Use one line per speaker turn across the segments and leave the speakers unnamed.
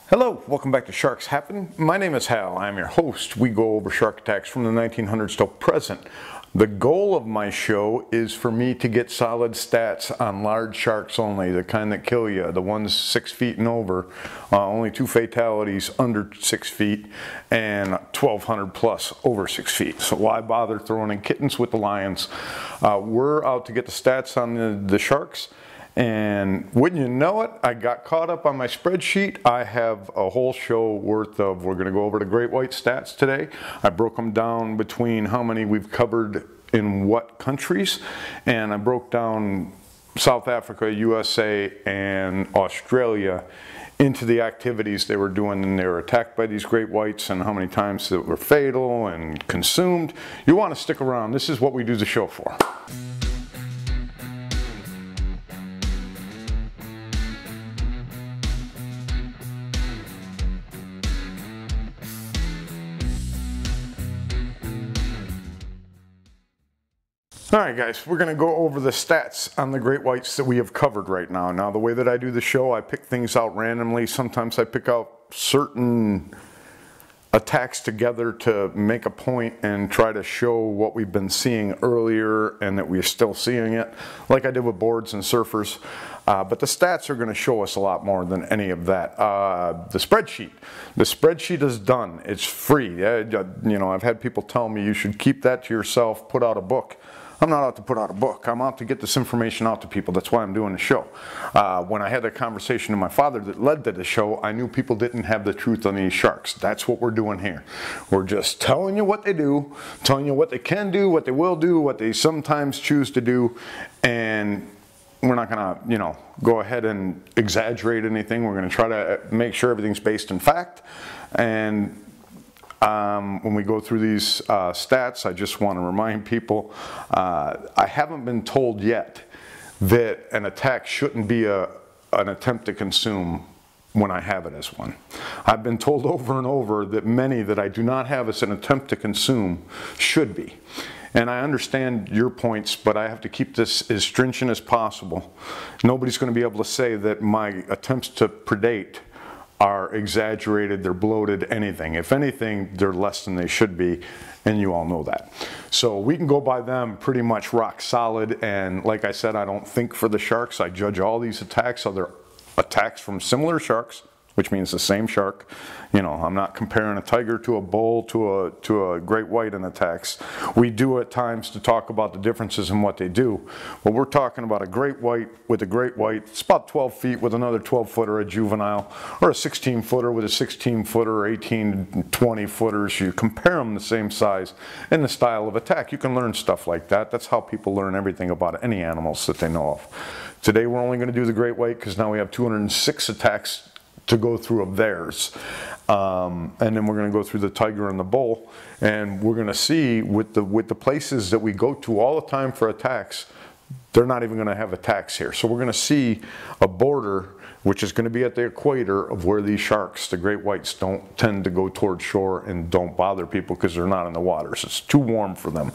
Hello, welcome back to Sharks Happen. My name is Hal. I'm your host. We go over shark attacks from the 1900s till present. The goal of my show is for me to get solid stats on large sharks only, the kind that kill you, the ones 6 feet and over, only 2 fatalities under 6 feet, and 1,200 plus over 6 feet. So why bother throwing in kittens with the lions? We're out to get the stats on the sharks. And wouldn't you know it, I got caught up on my spreadsheet. I have a whole show worth of, we're going to go over the great white stats today. I broke them down between how many we've covered in what countries, and I broke down South Africa, USA, and Australia into the activities they were doing when they were attacked by these great whites and how many times that were fatal and consumed. You want to stick around. This is what we do the show for. Alright guys, we're going to go over the stats on the great whites that we have covered right now. Now the way that I do the show, I pick things out randomly. Sometimes I pick out certain attacks together to make a point and try to show what we've been seeing earlier and that we're still seeing it, like I did with boards and surfers. But the stats are going to show us a lot more than any of that. The spreadsheet is done. It's free. You know, I've had people tell me you should keep that to yourself, put out a book. I'm not out to put out a book. I'm out to get this information out to people. That's why I'm doing the show. When I had a conversation with my father that led to the show, I knew people didn't have the truth on these sharks. That's what we're doing here. We're just telling you what they do, telling you what they can do, what they will do, what they sometimes choose to do, and we're not going to, you know, go ahead and exaggerate anything. We're going to try to make sure everything's based in fact. And when we go through these stats, I just want to remind people, I haven't been told yet that an attack shouldn't be an attempt to consume when I have it as one. I've been told over and over that many that I do not have as an attempt to consume should be. And I understand your points, but I have to keep this as stringent as possible. Nobody's going to be able to say that my attempts to predate are exaggerated, they're bloated, anything. If anything, they're less than they should be, and you all know that. So we can go by them pretty much rock solid, and like I said, I don't think for the sharks. I judge all these attacks, other attacks from similar sharks, which means the same shark. You know, I'm not comparing a tiger to a bull to a great white in attacks. We do at times to talk about the differences in what they do. But we're talking about a great white with a great white. It's about 12 feet with another 12-footer, a juvenile, or a 16-footer with a 16-footer, 18, 20 footers. You compare them the same size and the style of attack. You can learn stuff like that. That's how people learn everything about any animals that they know of. Today we're only going to do the great white because now we have 206 attacks to go through of theirs. And then we're going to go through the tiger and the bull, and we're going to see with the places that we go to all the time for attacks, they're not even going to have attacks here. So we're going to see a border which is going to be at the equator of where these sharks, the great whites, don't tend to go toward shore and don't bother people because they're not in the waters. It's too warm for them.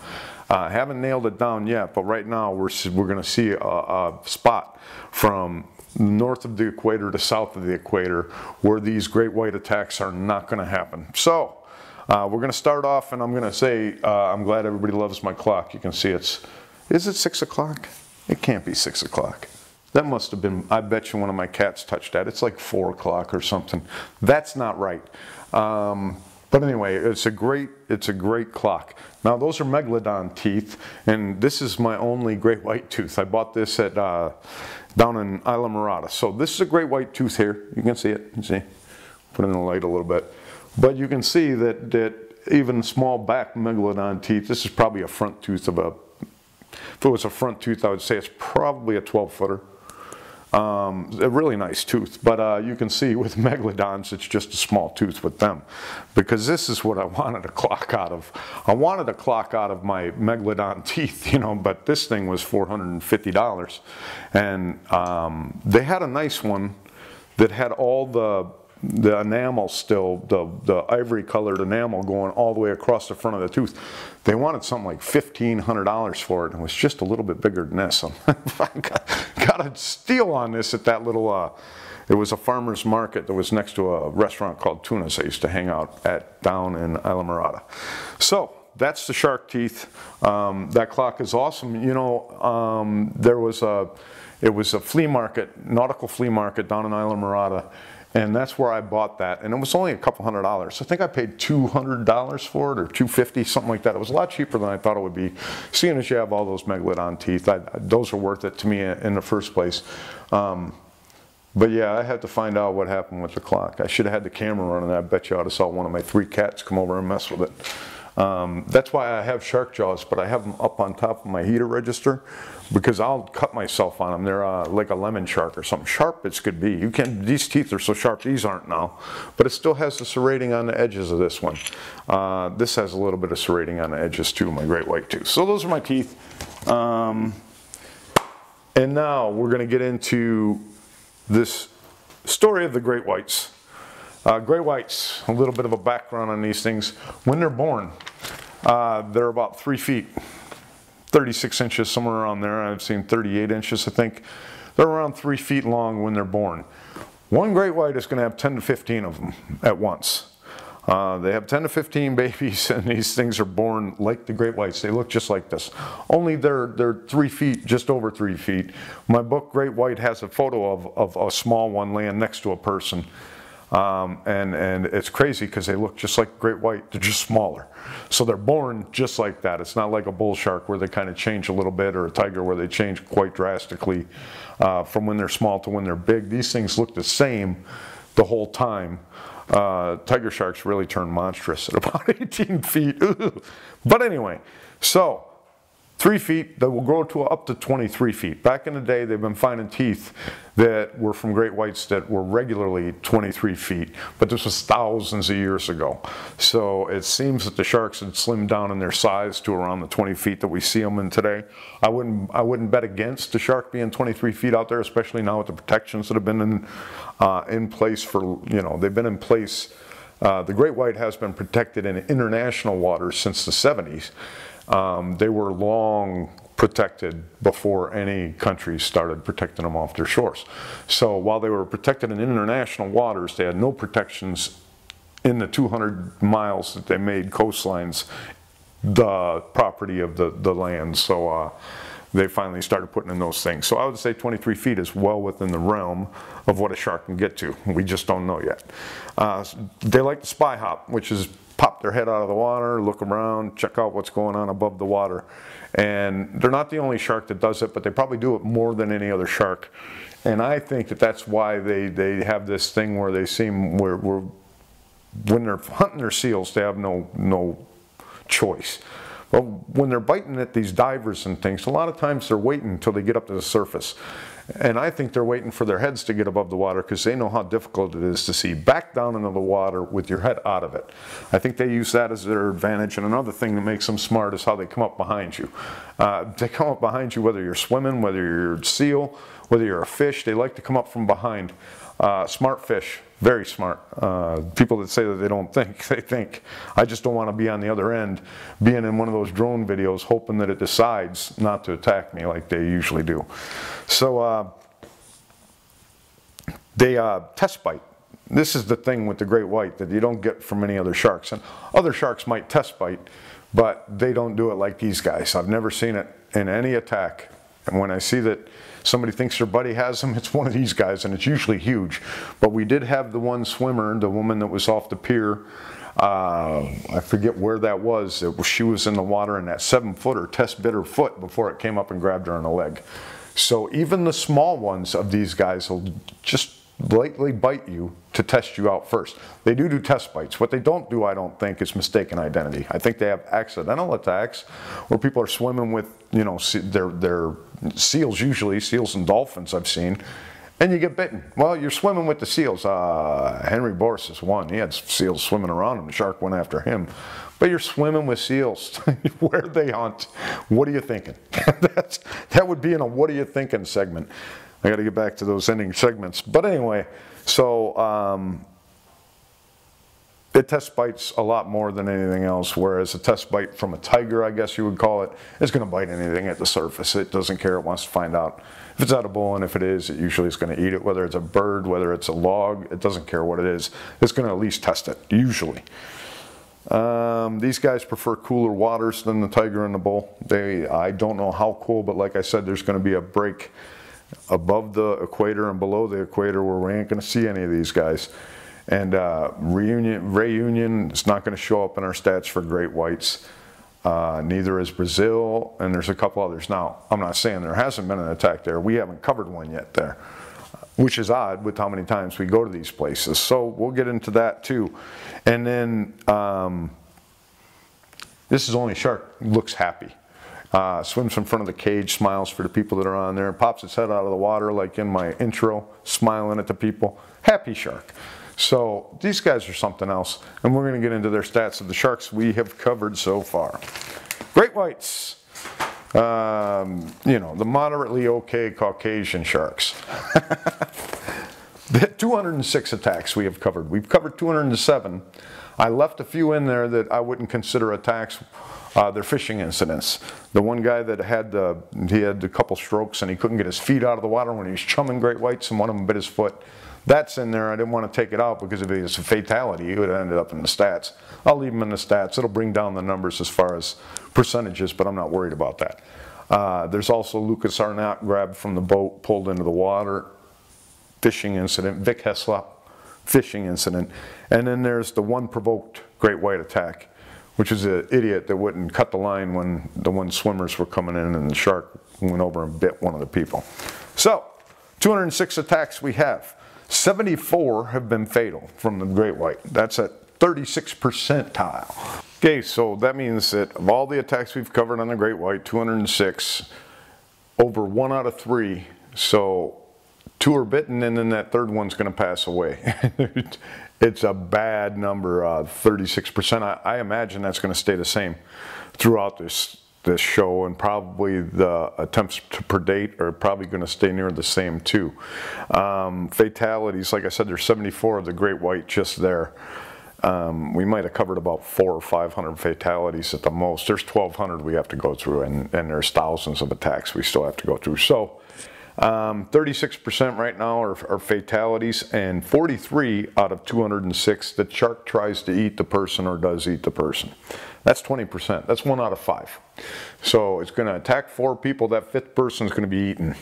I haven't nailed it down yet, but right now we're going to see a spot from north of the equator to south of the equator where these great white attacks are not going to happen. So we're going to start off, and I'm going to say I'm glad everybody loves my clock. You can see is it 6 o'clock? It can't be 6 o'clock. That must have been, I bet you one of my cats touched that. It's like 4 o'clock or something. That's not right. But anyway, it's a great clock. Now those are Megalodon teeth, and this is my only great white tooth. I bought this at down in Islamorada. So this is a great white tooth here. You can see it. You see, put in the light a little bit, but you can see that even small back Megalodon teeth. This is probably a front tooth of a. If it was a front tooth, I would say it's probably a 12-footer. A really nice tooth, but you can see with Megalodons it's just a small tooth with them, because this is what I wanted to clock out of. I wanted to clock out of my Megalodon teeth, you know, but this thing was $450, and they had a nice one that had all the enamel still, the ivory colored enamel going all the way across the front of the tooth. They wanted something like $1,500 for it, and it was just a little bit bigger than this. So I got a steal on this at that little It was a farmer's market that was next to a restaurant called Tuna's I used to hang out at down in Islamorada. So that's the shark teeth. That clock is awesome. You know, it was a flea market, nautical flea market down in Islamorada, and that's where I bought that. And it was only a couple $100. I think I paid $200 for it, or $250, something like that. It was a lot cheaper than I thought it would be. Seeing as you have all those megalodon teeth, those are worth it to me in the first place. But yeah, I had to find out what happened with the clock. I should have had the camera running. I bet you I would have saw one of my 3 cats come over and mess with it. That's why I have shark jaws, but I have them up on top of my heater register because I'll cut myself on them. They're like a lemon shark or something, sharp as could be. These teeth are so sharp, these aren't now, but it still has the serrating on the edges of this one. This has a little bit of serrating on the edges too, my great white tooth. So those are my teeth. And now we're going to get into this story of the great whites. Great whites, a little bit of a background on these things. When they're born, they're about 3 feet, 36 inches, somewhere around there. I've seen 38 inches, I think. They're around 3 feet long when they're born. One great white is going to have 10 to 15 of them at once. They have 10 to 15 babies, and these things are born like the great whites. They look just like this. Only they're 3 feet, just over 3 feet. My book, Great White, has a photo of a small one laying next to a person. And it's crazy because they look just like great white, they're just smaller. So they're born just like that. It's not like a bull shark where they kind of change a little bit, or a tiger where they change quite drastically from when they're small to when they're big. These things look the same the whole time. Tiger sharks really turn monstrous at about 18 feet. But anyway, so 3 feet that will grow to up to 23 feet. Back in the day, they've been finding teeth that were from great whites that were regularly 23 feet, but this was thousands of years ago. So it seems that the sharks had slimmed down in their size to around the 20 feet that we see them in today. I wouldn't bet against the shark being 23 feet out there, especially now with the protections that have been in place for, they've been in place. The great white has been protected in international waters since the 70s. They were long protected before any countries started protecting them off their shores. So while they were protected in international waters, they had no protections in the 200 miles that they made coastlines the property of the land. So they finally started putting in those things. So I would say 23 feet is well within the realm of what a shark can get to. We just don't know yet. They like to spy hop, which is pop their head out of the water, look around, check out what's going on above the water. And they're not the only shark that does it, but they probably do it more than any other shark. And I think that that's why they have this thing where they seem, when they're hunting their seals, they have no choice. But when they're biting at these divers and things, a lot of times they're waiting until they get up to the surface. And I think they're waiting for their heads to get above the water because they know how difficult it is to see back down into the water with your head out of it. I think they use that as their advantage. And another thing that makes them smart is how they come up behind you. They come up behind you whether you're swimming, whether you're a seal, whether you're a fish. They like to come up from behind. Smart fish, very smart. People that say that they don't think, they think. I just don't want to be on the other end, being in one of those drone videos, hoping that it decides not to attack me like they usually do. So they test bite. This is the thing with the great white that you don't get from any other sharks. And other sharks might test bite, but they don't do it like these guys. I've never seen it in any attack. And when I see that somebody thinks their buddy has them, it's one of these guys, and it's usually huge. But we did have the one swimmer, the woman that was off the pier, I forget where that was. She was in the water, and that 7-footer test bit her foot before it came up and grabbed her on the leg. So even the small ones of these guys will just lightly bite you to test you out first. They do test bites. What they don't do, I don't think, is mistaken identity. I think they have accidental attacks where people are swimming with, their seals, usually seals and dolphins I've seen, and you get bitten. Well, you're swimming with the seals. Henry Boris is one. He had seals swimming around him. The shark went after him. But you're swimming with seals. Where they hunt. What are you thinking? That would be in a what are you thinking segment. I got to get back to those ending segments. But anyway, so it test bites a lot more than anything else, whereas a test bite from a tiger, I guess you would call it, is going to bite anything at the surface. It doesn't care. It wants to find out if it's edible, and if it is, it usually is going to eat it, whether it's a bird, whether it's a log. It doesn't care what it is. It's going to at least test it, usually. These guys prefer cooler waters than the tiger and the bull. I don't know how cool, but like I said, there's going to be a break above the equator and below the equator where we ain't going to see any of these guys. And Reunion is not going to show up in our stats for great whites. Neither is Brazil, and there's a couple others. Now, I'm not saying there hasn't been an attack there. We haven't covered one yet there, which is odd with how many times we go to these places. So we'll get into that too. And then this is only shark, looks happy. Swims in front of the cage, smiles for the people that are on there, pops its head out of the water like in my intro, smiling at the people. Happy shark. So these guys are something else, and we're going to get into their stats of the sharks we have covered so far. Great whites, you know, the moderately okay Caucasian sharks. The 206 attacks we have covered. We've covered 207. I left a few in there that I wouldn't consider attacks. They're fishing incidents. The one guy that had he had a couple strokes and he couldn't get his feet out of the water when he was chumming great whites, and one of them bit his foot. That's in there. I didn't want to take it out because if it was a fatality, it would have ended up in the stats. I'll leave them in the stats. It'll bring down the numbers as far as percentages, but I'm not worried about that. There's also Lucas Arnott grabbed from the boat, pulled into the water, fishing incident. Vic Heslop, fishing incident. And then there's the one provoked great white attack, which is an idiot that wouldn't cut the line when the one swimmers were coming in and the shark went over and bit one of the people. So, 206 attacks we have. 74 have been fatal from the great white. That's at 36th percentile. Okay, so that means that of all the attacks we've covered on the great white, 206, over 1 out of 3, so 2 are bitten and then that third one's going to pass away. It's a bad number, 36%. I imagine that's going to stay the same throughout this show, and probably the attempts to predate are probably going to stay near the same too. Fatalities, like I said, there's 74 of the great white just there. We might have covered about 400 or 500 fatalities at the most. There's 1,200 we have to go through, and there's thousands of attacks we still have to go through. So 36% right now are fatalities, and 43 out of 206 the shark tries to eat the person or does eat the person. That's 20%. That's 1 out of 5. So it's going to attack 4 people. That 5th person is going to be eaten.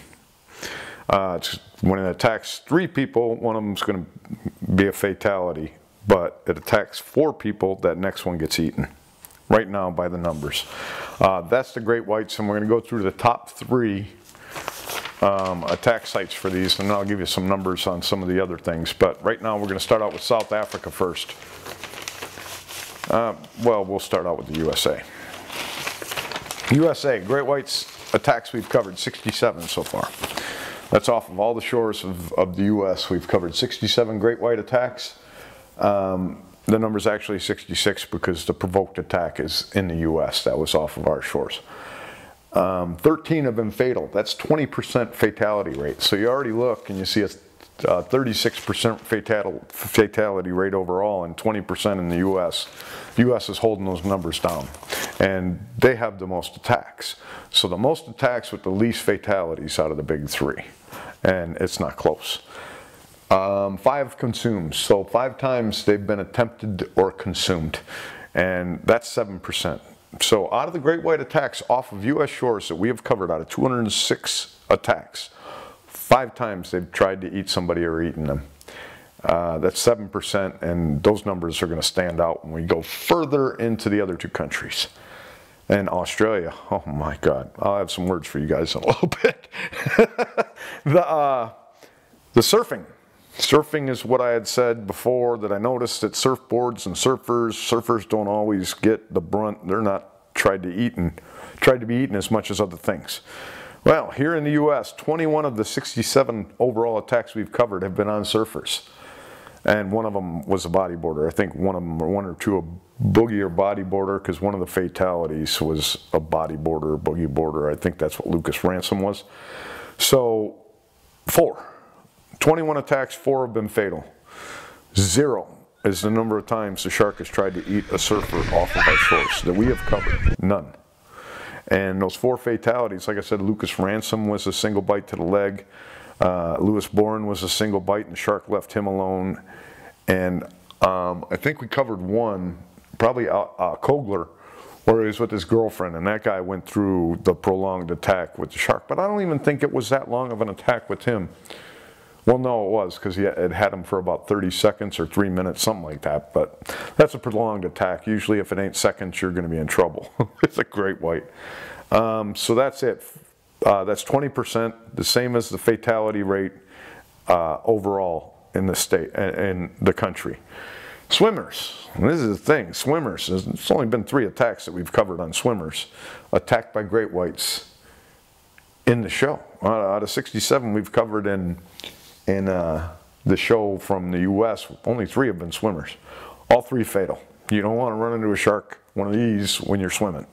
When it attacks 3 people, one of them is going to be a fatality. But it attacks 4 people, that next one gets eaten. Right now by the numbers. That's the great whites, and we're going to go through the top 3 attack sites for these, and then I'll give you some numbers on some of the other things. But right now we're going to start out with South Africa first. Well, we'll start out with the USA. USA, great whites attacks we've covered 67 so far. That's off of all the shores of the US. We've covered 67 great white attacks. The number's actually 66 because the provoked attack is in the US. That was off of our shores. 13 have been fatal. That's 20% fatality rate. So you already look and you see a 36% fatality rate overall and 20% in the US. The US is holding those numbers down, and they have the most attacks. So the most attacks with the least fatalities out of the big 3, and it's not close. 5 consumed, so 5 times they've been attempted or consumed, and that's 7%. So out of the great white attacks off of US shores that we have covered, out of 206 attacks, 5 times they've tried to eat somebody or eaten them. That's 7%, and those numbers are going to stand out when we go further into the other 2 countries. And Australia, oh my God, I'll have some words for you guys in a little bit. The surfing. Surfing is what I had said before, that I noticed that surfboards and surfers don't always get the brunt. They're not tried to be eaten as much as other things. Well, here in the US, 21 of the 67 overall attacks we've covered have been on surfers. And one of them was a bodyboarder. I think one or two a boogie or bodyboarder, because one of the fatalities was a bodyboarder or boogie boarder. I think that's what Lucas Ransom was. So 21 attacks, 4 have been fatal. 0 is the number of times the shark has tried to eat a surfer off of our shores that we have covered. None. And those 4 fatalities, like I said, Lucas Ransom was a single bite to the leg. Lewis Bourne was a single bite and the shark left him alone. And I think we covered one, probably Kogler, where he was with his girlfriend, and that guy went through the prolonged attack with the shark. But I don't even think it was that long of an attack with him. Well, no, it was, because it had him for about 30 seconds or 3 minutes, something like that. But that's a prolonged attack. Usually if it ain't seconds, you're going to be in trouble. It's a great white. So that's it. That's 20%, the same as the fatality rate overall in the state, in the country. Swimmers, and this is the thing, swimmers, it's only been 3 attacks that we've covered on swimmers, attacked by great whites in the show. Out of 67 we've covered in the show from the U.S., only 3 have been swimmers. All 3 fatal. You don't want to run into a shark, one of these, when you're swimming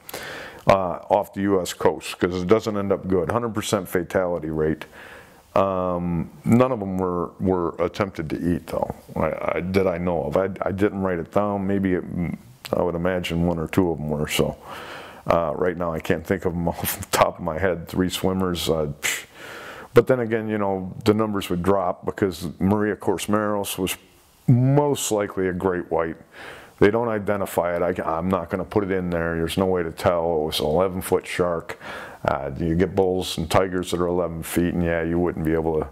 off the U.S. coast, because it doesn't end up good. 100% fatality rate. None of them were attempted to eat, though, that I know of. I didn't write it down. Maybe I would imagine 1 or 2 of them were. So right now I can't think of them off the top of my head. 3 swimmers. But then again, you know, the numbers would drop because Maria Korsmaros was most likely a great white. They don't identify it. I'm not going to put it in there. There's no way to tell. It was an 11-foot shark. You get bulls and tigers that are 11 feet, and yeah, you wouldn't be able to,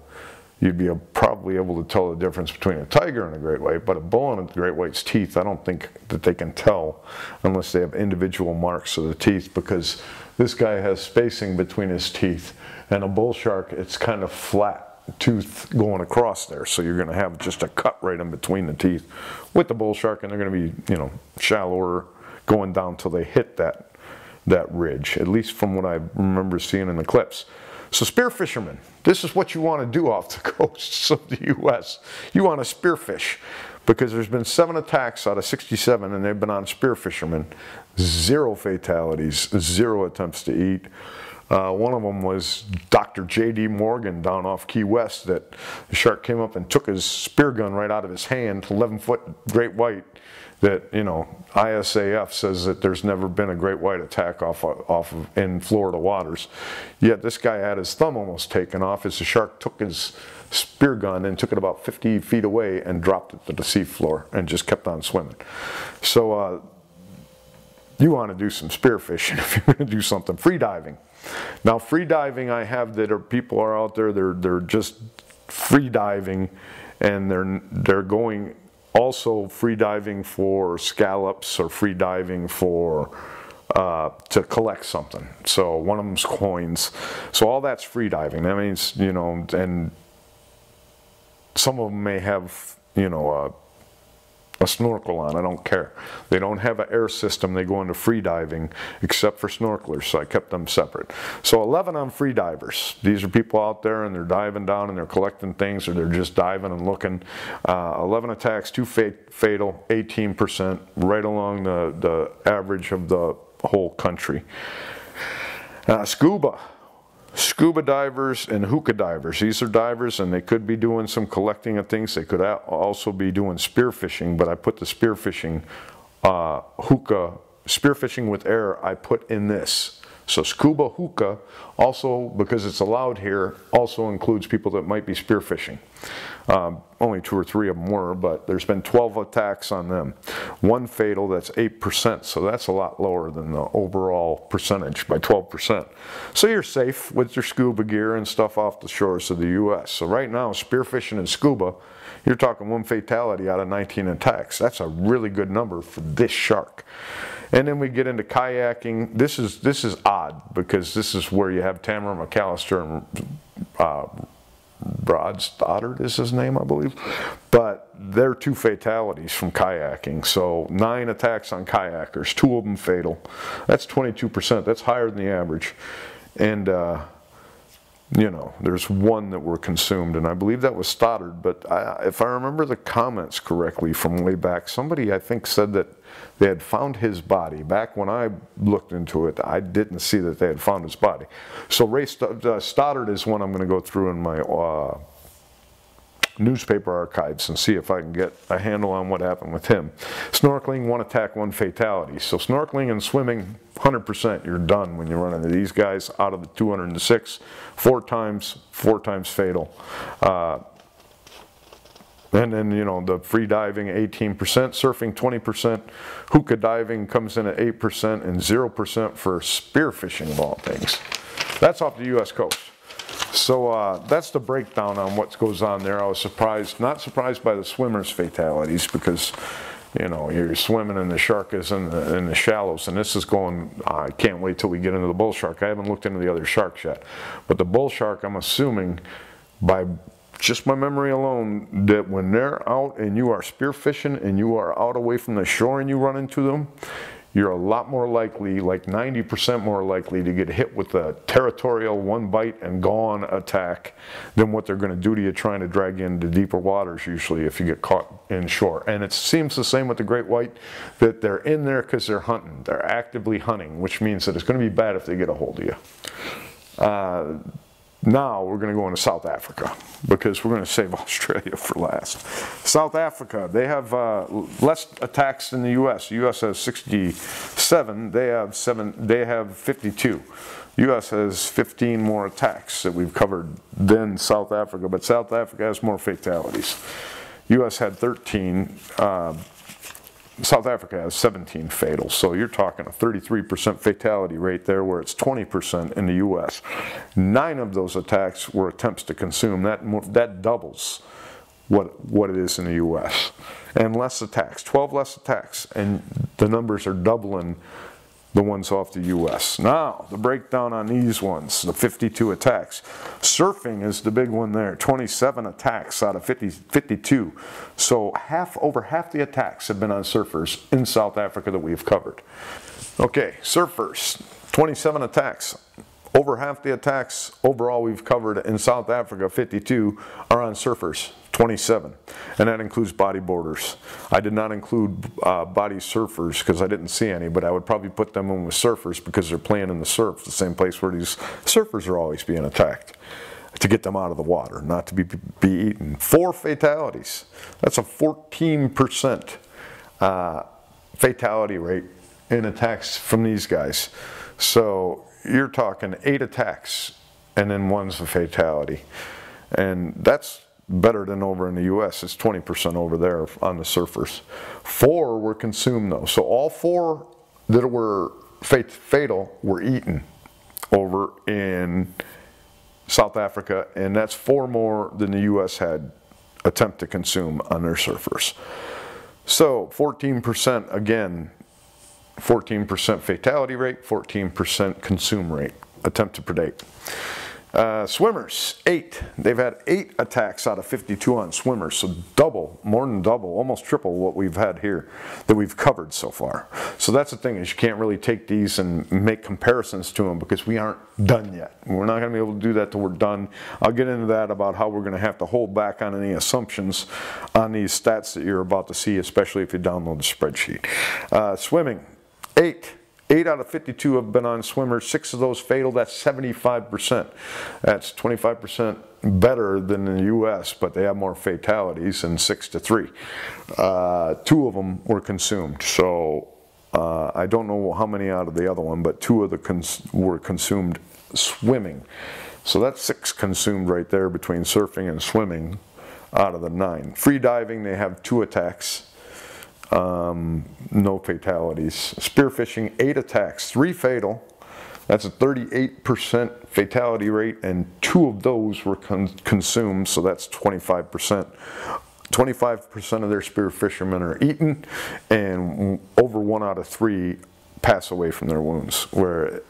you'd be probably able to tell the difference between a tiger and a great white, but a bull and a great white's teeth, I don't think that they can tell unless they have individual marks of the teeth, because this guy has spacing between his teeth, and a bull shark, it's kind of flat tooth going across there, so you're going to have just a cut right in between the teeth. With the bull shark, and they're going to be, you know, shallower going down till they hit that ridge, at least from what I remember seeing in the clips. So spear fishermen, this is what you want to do off the coasts of the U.S. You want to spearfish, because there's been 7 attacks out of 67, and they've been on spear fishermen. 0 fatalities, 0 attempts to eat. One of them was Dr. J.D. Morgan down off Key West, that the shark came up and took his spear gun right out of his hand, 11-foot great white, that, you know, ISAF says that there's never been a great white attack in Florida waters. Yet this guy had his thumb almost taken off as the shark took his spear gun and took it about 50 feet away and dropped it to the seafloor and just kept on swimming. So you want to do some spear fishing if you're going to do something. Free diving. Now, free diving, I have that people are out there, they're just free diving, and they're going also free diving for scallops, or free diving for to collect something. So one of them's coins. So all that's free diving. That means, you know, and some of them may have, you know, a snorkel on. I don't care. They don't have an air system. They go into free diving, except for snorkelers, so I kept them separate. So 11 on free divers. These are people out there and they're diving down and they're collecting things, or they're just diving and looking. 11 attacks, 2 fatal, 18%, right along the average of the whole country. Scuba divers and hookah divers. These are divers, and they could be doing some collecting of things. They could also be doing spear fishing, but I put the spear fishing, hookah, spear fishing with air, I put in this. So scuba hookah, also, because it's allowed here, also includes people that might be spear fishing. Only 2 or 3 of them were, but there's been 12 attacks on them. 1 fatal, that's 8%, so that's a lot lower than the overall percentage by 12%. So you're safe with your scuba gear and stuff off the shores of the U.S. So right now, spearfishing and scuba, you're talking 1 fatality out of 19 attacks. That's a really good number for this shark. And then we get into kayaking. This is odd, because this is where you have Tamara McAllister and Brad Stoddard is his name, I believe. But they're 2 fatalities from kayaking. So 9 attacks on kayakers, 2 of them fatal. That's 22%. That's higher than the average. And you know, there's 1 that were consumed, and I believe that was Stoddard. But if I remember the comments correctly from way back, somebody I think said that they had found his body. Back when I looked into it, I didn't see that they had found his body. So Ray Stoddard is one I'm going to go through in my newspaper archives and see if I can get a handle on what happened with him. Snorkeling, 1 attack, 1 fatality. So snorkeling and swimming, 100% you're done when you run into these guys. Out of the 206, 4 times fatal. And then, you know, the free diving, 18%, surfing, 20%, hookah diving comes in at 8%, and 0% for spearfishing of all things. That's off the U.S. coast. So that's the breakdown on what goes on there. I was surprised, not surprised by the swimmers' fatalities, because, you know, you're swimming and the shark is in the shallows, and this is going, I can't wait till we get into the bull shark. I haven't looked into the other sharks yet. But the bull shark, I'm assuming, by just my memory alone, that when they're out and you are spearfishing and you are out away from the shore and you run into them, you're a lot more likely, like 90% more likely, to get hit with a territorial 1 bite and gone attack than what they're going to do to you trying to drag you into deeper waters, usually, if you get caught inshore. And it seems the same with the great white, that they're in there because they're hunting. They're actively hunting, which means that it's going to be bad if they get a hold of you. Now we're going to go into South Africa, because we're going to save Australia for last. South Africa, they have less attacks than the U.S. The U.S. has 67. They have 52. U.S. has 15 more attacks that we've covered than South Africa, but South Africa has more fatalities. U.S. had 13. South Africa has 17 fatals, so you're talking a 33% fatality rate there, where it's 20% in the U.S. 9 of those attacks were attempts to consume. That doubles what it is in the U.S. And less attacks, 12 less attacks, and the numbers are doubling the ones off the U.S. Now, the breakdown on these ones, the 52 attacks. Surfing is the big one there, 27 attacks out of 52. So over half the attacks have been on surfers in South Africa that we've covered. Okay, surfers, 27 attacks. Over half the attacks overall we've covered in South Africa, 52, are on surfers, 27. And that includes bodyboarders. I did not include body surfers because I didn't see any, but I would probably put them in with surfers because they're playing in the surf, the same place where these surfers are always being attacked, to get them out of the water, not to be eaten. 4 fatalities. That's a 14% fatality rate in attacks from these guys. So you're talking 8 attacks and then 1's a fatality. And that's better than over in the U.S. It's 20% over there on the surfers. 4 were consumed though. So all 4 that were fatal were eaten over in South Africa, and that's 4 more than the U.S. had attempt to consume on their surfers. So 14% again, 14% fatality rate, 14% consume rate, attempt to predate. Swimmers, 8. They've had 8 attacks out of 52 on swimmers, so double, more than double, almost triple what we've had here that we've covered so far. So that's the thing, is you can't really take these and make comparisons to them because we aren't done yet. We're not going to be able to do that till we're done. I'll get into that about how we're going to have to hold back on any assumptions on these stats that you're about to see, especially if you download the spreadsheet. Swimming, 8. 8 out of 52 have been on swimmers, 6 of those fatal. That's 75%. That's 25% better than in the U.S., but they have more fatalities, and 6 to 3. 2 of them were consumed. So I don't know how many out of the other one, but 2 of the were consumed swimming. So that's 6 consumed right there between surfing and swimming out of the 9. Free diving, they have 2 attacks. No fatalities. Spearfishing, 8 attacks, 3 fatal. That's a 38% fatality rate, and 2 of those were consumed, so that's 25%. 25% of their spear fishermen are eaten, and over 1 out of 3 pass away from their wounds, where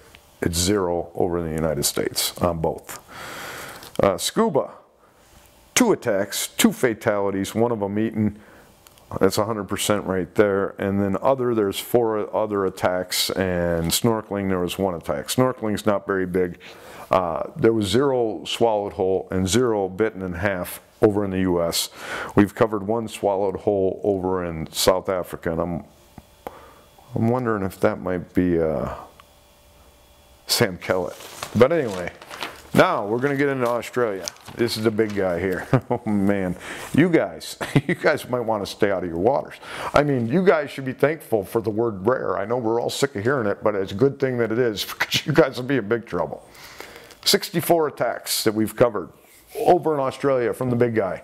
it's 0 over in the United States on both. Scuba, 2 attacks, 2 fatalities, 1 of them eaten. That's 100% right there. And then there's 4 other attacks, and snorkeling, there was 1 attack. Snorkeling's not very big. There was 0 swallowed whole and 0 bitten in half over in the U.S. We've covered 1 swallowed whole over in South Africa, and I'm wondering if that might be Sam Kellett. But anyway, Now we're going to get into Australia. This is the big guy here. Oh man, you guys might want to stay out of your waters. I mean, you guys should be thankful for the word rare. I know we're all sick of hearing it, but it's a good thing that it is, because you guys will be in big trouble. 64 attacks that we've covered over in Australia from the big guy.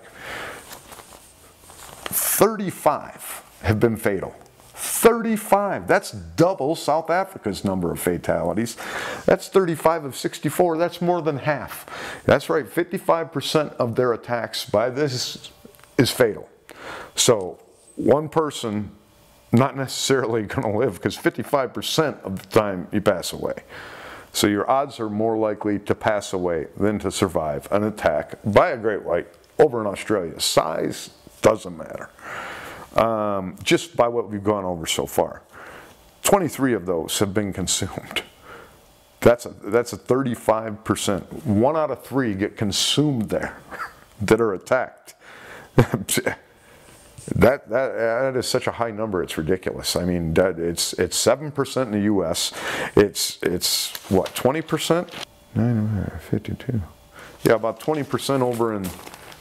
35 have been fatal. 35, that's double South Africa's number of fatalities. That's 35 of 64, that's more than half. That's right, 55% of their attacks by this is fatal. So one person not necessarily going to live, because 55% of the time you pass away. So your odds are more likely to pass away than to survive an attack by a great white over in Australia. Size doesn't matter. Just by what we've gone over so far. 23 of those have been consumed. That's a 35%. 1 out of 3 get consumed there that are attacked. That is such a high number, it's ridiculous. I mean, it's 7% in the US. It's what, 20%? 52. Yeah, about 20% over in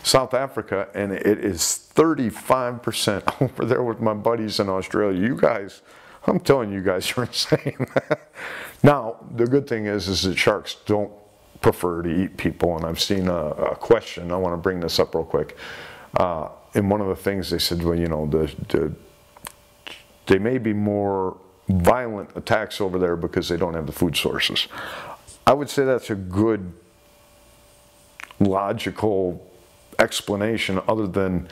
South Africa, and it is 35% over there with my buddies in Australia. You guys, I'm telling you guys, you're insane. Now, the good thing is that sharks don't prefer to eat people, and I've seen a question, I want to bring this up real quick. And one of the things they said, well, you know, they may be more violent attacks over there because they don't have the food sources. I would say that's a good logical explanation, other than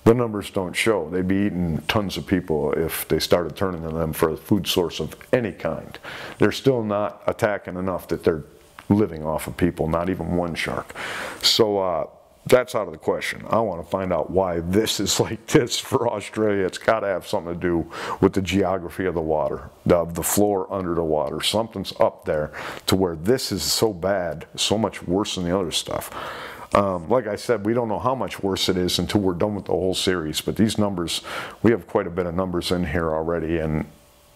the numbers don't show. They'd be eating tons of people if they started turning to them for a food source of any kind. They're still not attacking enough that they're living off of people, not even one shark. So that's out of the question. I want to find out why this is like this for Australia. It's got to have something to do with the geography of the water, of the floor under the water. Something's up there to where this is so bad, so much worse than the other stuff. Like I said, we don't know how much worse it is until we're done with the whole series, but these numbers, we have quite a bit of numbers in here already, and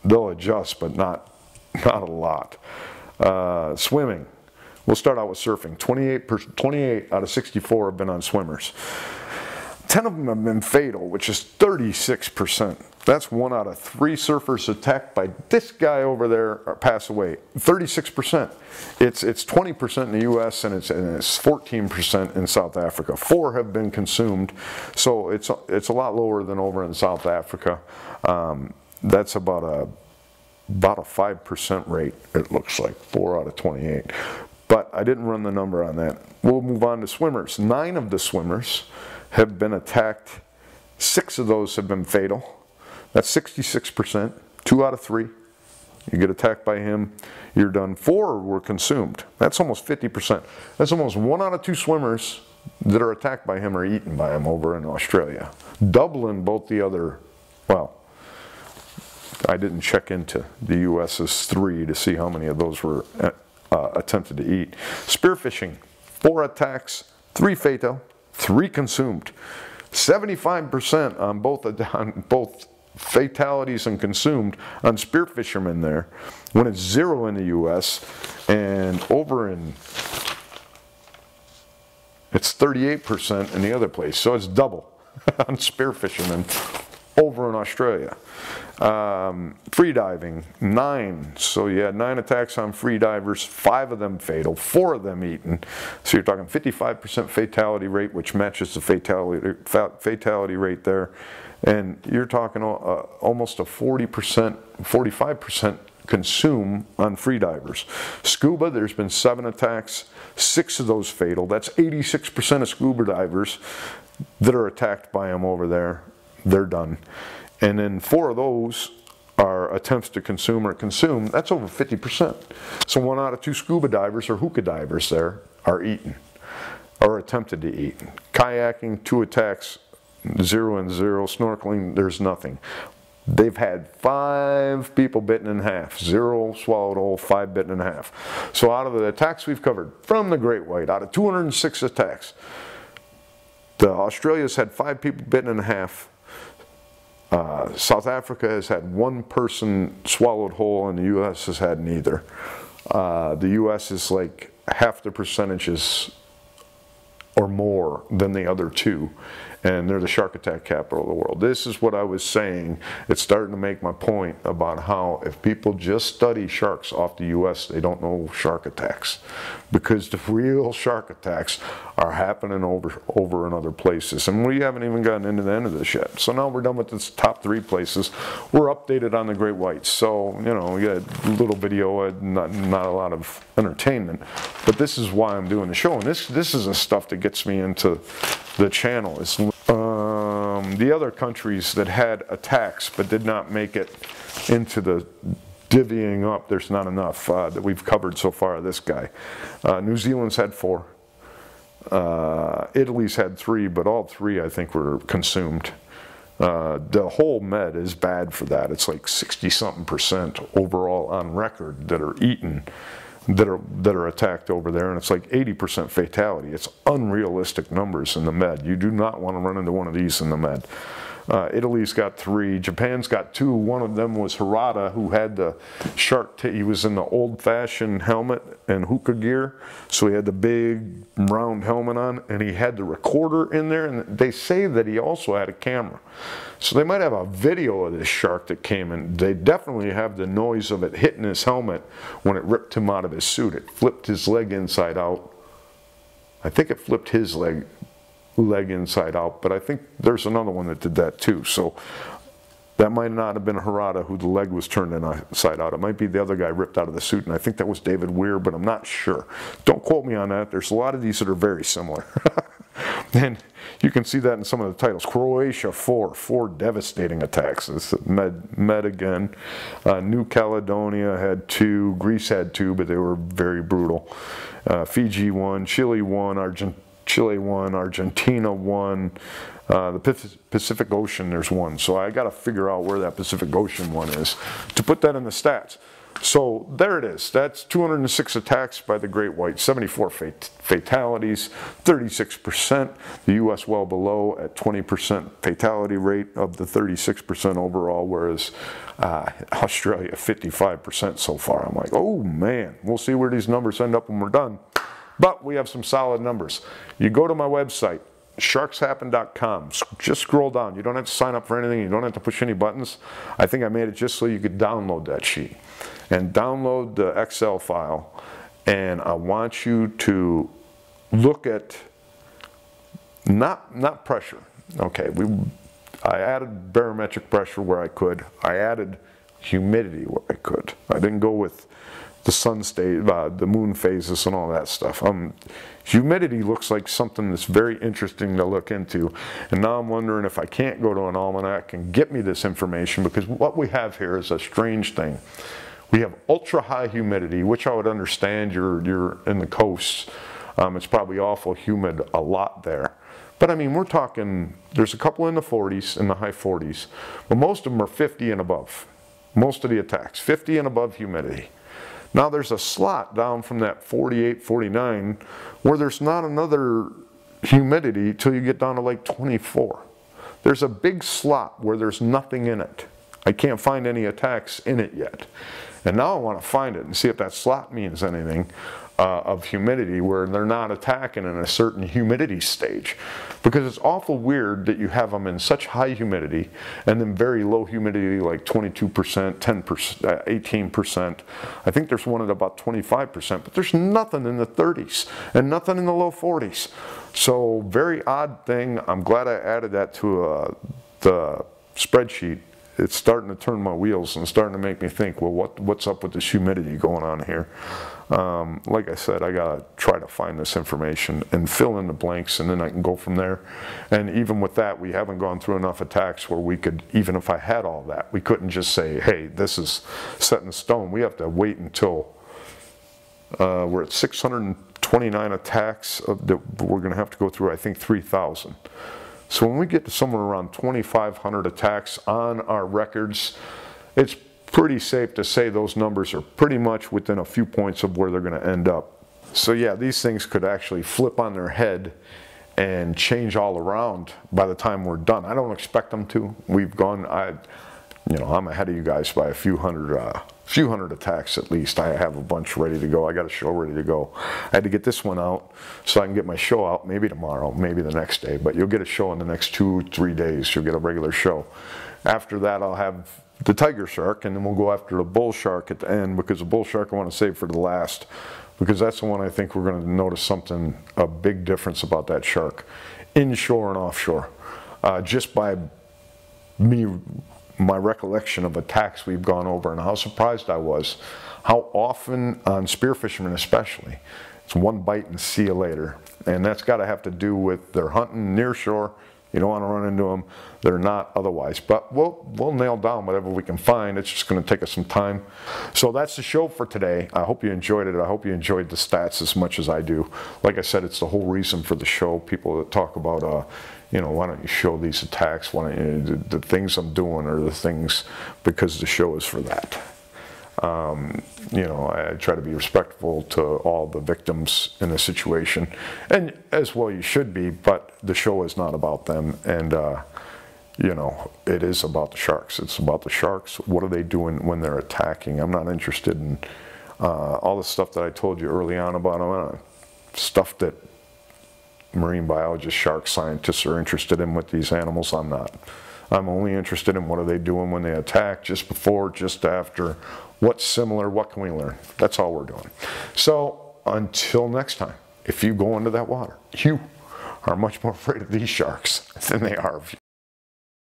they'll adjust, but not a lot. Swimming. We'll start out with surfing. 28 out of 64 have been on swimmers. 10 of them have been fatal, which is 36%. That's 1 out of 3 surfers attacked by this guy over there pass away. 36%. It's 20% in the US, and it's 14% in South Africa. 4 have been consumed, so it's a lot lower than over in South Africa. That's about a 5% rate, it looks like, 4 out of 28. But I didn't run the number on that. We'll move on to swimmers. 9 of the swimmers have been attacked. 6 of those have been fatal. That's 66%. 2 out of 3. You get attacked by him, you're done. 4 were consumed. That's almost 50%. That's almost 1 out of 2 swimmers that are attacked by him or eaten by him over in Australia. Doubling both the other, well, I didn't check into the US's 3 to see how many of those were attempted to eat. Spearfishing, 4 attacks, 3 fatal, 3 consumed. 75% on both fatalities and consumed on spear fishermen there, when it's 0 in the US, and over in, it's 38% in the other place. So it's double on spear fishermen over in Australia. Free diving, 9. So you had 9 attacks on free divers, 5 of them fatal, 4 of them eaten. So you're talking 55% fatality rate, which matches the fatality rate there. And you're talking almost a 40%, 45% consume on free divers. Scuba, there's been 7 attacks, 6 of those fatal. That's 86% of scuba divers that are attacked by them over there. They're done. And then 4 of those are attempts to consume or consume. That's over 50%. So 1 out of 2 scuba divers or hookah divers there are eaten or attempted to eat. Kayaking, 2 attacks, 0 and 0. Snorkeling, there's nothing. They've had 5 people bitten in half. 0 swallowed whole, 5 bitten in half. So out of the attacks we've covered from the great white, out of 206 attacks, Australia's had 5 people bitten in half. South Africa has had 1 person swallowed whole, and the US has had neither. The US is like half the percentages or more than the other two, and they're the shark attack capital of the world. This is what I was saying. It's starting to make my point about how if people just study sharks off the US, they don't know shark attacks, because the real shark attacks are happening over in other places, and we haven't even gotten into the end of this yet. So now we're done with this top 3 places. We're updated on the great whites, so you know, we got a little video, not a lot of entertainment, but this is why I'm doing the show, and this is the stuff that gets me into the channel. Is the other countries that had attacks but did not make it into the divvying up. There's not enough that we've covered so far. This guy, New Zealand's had 4, Italy's had 3, but all 3 I think were consumed. The whole Med is bad for that. It's like 60-something% overall on record that are eaten, that are attacked over there, and it's like 80% fatality. It's unrealistic numbers in the Med. You do not want to run into one of these in the Med. Italy's got 3, Japan's got 2. One of them was Harada, who had the shark he was in the old-fashioned helmet and hookah gear, so he had the big round helmet on, and he had the recorder in there, and they say that he also had a camera. So they might have a video of this shark that came in. They definitely have the noise of it hitting his helmet when it ripped him out of his suit. It flipped his leg inside out. I think it flipped his leg inside out, but I think there's another one that did that too. So that might not have been Harada who the leg was turned inside out. It might be the other guy ripped out of the suit, and I think that was David Weir, but I'm not sure. Don't quote me on that. There's a lot of these that are very similar. And you can see that in some of the titles. Croatia, 4 devastating attacks. It's Med again. New Caledonia had 2, Greece had 2, but they were very brutal. Fiji 1, Chile 1, Chile 1, Argentina 1, the Pacific Ocean there's 1. So I got to figure out where that Pacific Ocean one is to put that in the stats. So there it is. That's 206 attacks by the great white, 74 fatalities, 36%. The U.S. well below at 20% fatality rate of the 36% overall, whereas Australia 55% so far. I'm like, oh man, we'll see where these numbers end up when we're done. But we have some solid numbers. You go to my website, sharkshappen.com. Just scroll down. You don't have to sign up for anything. You don't have to push any buttons. I think I made it just so you could download that sheet. And download the Excel file. And I want you to look at, not pressure. Okay, I added barometric pressure where I could. I added humidity where I could. I didn't go with the sun state, the moon phases and all that stuff. Humidity looks like something that's very interesting to look into. And now I'm wondering if I can't go to an almanac and get me this information, because what we have here is a strange thing. We have ultra high humidity, which I would understand. You're in the coasts. It's probably awful humid a lot there. But I mean, we're talking, there's a couple in the 40s, in the high 40s, but most of them are 50 and above. Most of the attacks, 50 and above humidity. Now there's a slot down from that 48, 49 where there's not another humidity till you get down to like 24. There's a big slot where there's nothing in it. I can't find any attacks in it yet. And now I want to find it and see if that slot means anything of humidity where they're not attacking in a certain humidity stage. Because it's awful weird that you have them in such high humidity and then very low humidity like 22%, 10%, 18%. I think there's one at about 25%, but there's nothing in the 30s and nothing in the low 40s. So very odd thing. I'm glad I added that to the spreadsheet. It's starting to turn my wheels and starting to make me think, well, what's up with this humidity going on here? Like I said, I gotta try to find this information and fill in the blanks, and then I can go from there. And even with that, we haven't gone through enough attacks where we could, even if I had all that, we couldn't just say, hey, this is set in stone. We have to wait until we're at 629 attacks that we're gonna have to go through, I think, 3,000. So when we get to somewhere around 2,500 attacks on our records, it's pretty safe to say those numbers are pretty much within a few points of where they're going to end up. So yeah, these things could actually flip on their head and change all around by the time we're done. I don't expect them to. We've gone, you know, I'm ahead of you guys by a few hundred attacks at least. I have a bunch ready to go. I got a show ready to go. I had to get this one out so I can get my show out maybe tomorrow, maybe the next day, but you'll get a show in the next 2-3 days. You'll get a regular show. After that, I'll have the tiger shark, and then we'll go after the bull shark at the end, because the bull shark I want to save for the last, because that's the one I think we're going to notice something, a big difference about that shark, inshore and offshore, just by my recollection of attacks we've gone over, and how surprised I was how often, on spearfishermen especially, it's one bite and see you later. And that's got to have to do with they're hunting near shore. You don't want to run into them. They're not otherwise. But we'll nail down whatever we can find. It's just going to take us some time. So that's the show for today. I hope you enjoyed it. I hope you enjoyed the stats as much as I do. Like I said, it's the whole reason for the show. People that talk about, you know, why don't you show these attacks? Why don't you, the things I'm doing are the things, because the show is for that. You know, I try to be respectful to all the victims in the situation, and as well you should be, but the show is not about them, and you know, it is about the sharks. It's about the sharks. What are they doing when they're attacking? I'm not interested in all the stuff that I told you early on about them, stuff that marine biologists, shark scientists are interested in with these animals. I'm not. I'm only interested in what are they doing when they attack, just before, just after, what's similar, what can we learn. That's all we're doing. So until next time, if you go into that water, you are much more afraid of these sharks than they are of you.